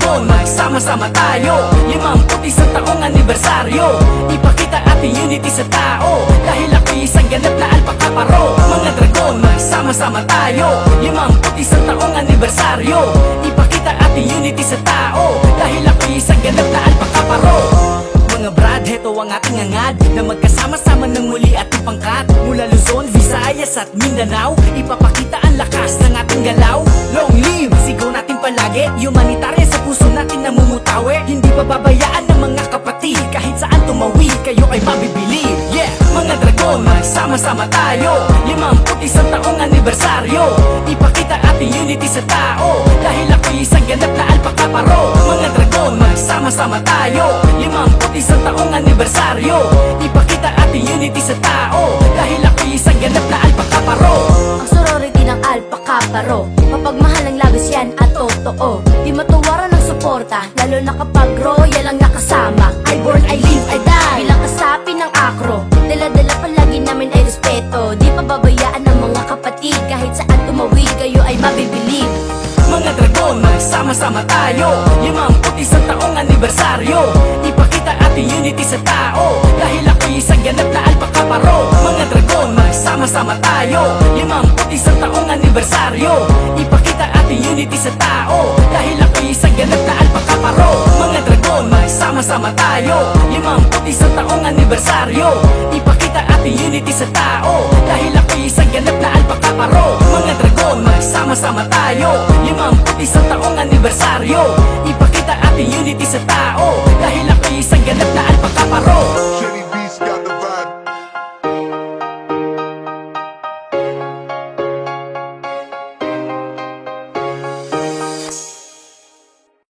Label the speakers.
Speaker 1: dragon, magsama-sama tayo. 51 taong anibersaryo, ipakita ating unity sa tao. Dahil ako'y isang ganap na alpaka paro. Mga dragon, magsama-sama tayo. 51 taong anibersaryo, ipakita ating unity sa tao. Dahil ako'y isang ganap na alpaka paro. Mga brad, heto ang ating hangad, na magkasama-sama ng muli ating pangkat. Mula Luzon, Visayas at Mindanao, ipapakita ang lakas ng ating galaw. Long live, sigaw natin palagi, humanitarian sa puso natin namumutawi. Hindi pababayaan ng mga kapatid, kahit saan tumawi, kayo ay mabibili. Yeah, mga dragon, magsama-sama tayo. 51 taong anibersaryo, ipakita ating unity sa tao. Dahil ako'y isang ganap na alpaka paro. Mga dragon, magsama-sama tayo. 51 taong anibersaryo, ipakita ating unity sa tao. Dahil ako'y isang ganap na alpaka paro.
Speaker 2: Ang sorority ng alpaka paro, mapagmahal ang labis yan at totoo. Di matuwaran ng suporta, lalo na kapag royal ang nakasama. I born, I live, I die, bilang kasapi ng akro. Dala-dala palagi namin ay respeto. Di pababayaan ng mga kapatid, kahit saan tumawid, kayo ay mabibilib.
Speaker 1: Mga dragon, magsama-sama tayo. 51 taong anibersaryo, ipakita ating unity sa tao. Dahil ako'y isang ganap na alpaka paro. Mga dragon, magsama-sama tayo. 51 taong anibersaryo, ipakita ating unity sa tao. Dahil ako'y isang ganap na alpaka paro. Mga dragon, magsama-sama tayo. 51 taong anibersaryo, ipakita ating unity sa tao. Dahil ako'y isang ganap na alpaka paro. Mga dragon, magsama-sama tayo. 51 taong anibersaryo, ipakita ating unity sa tao. Dahil ako'y isang ganap na alpaka paro.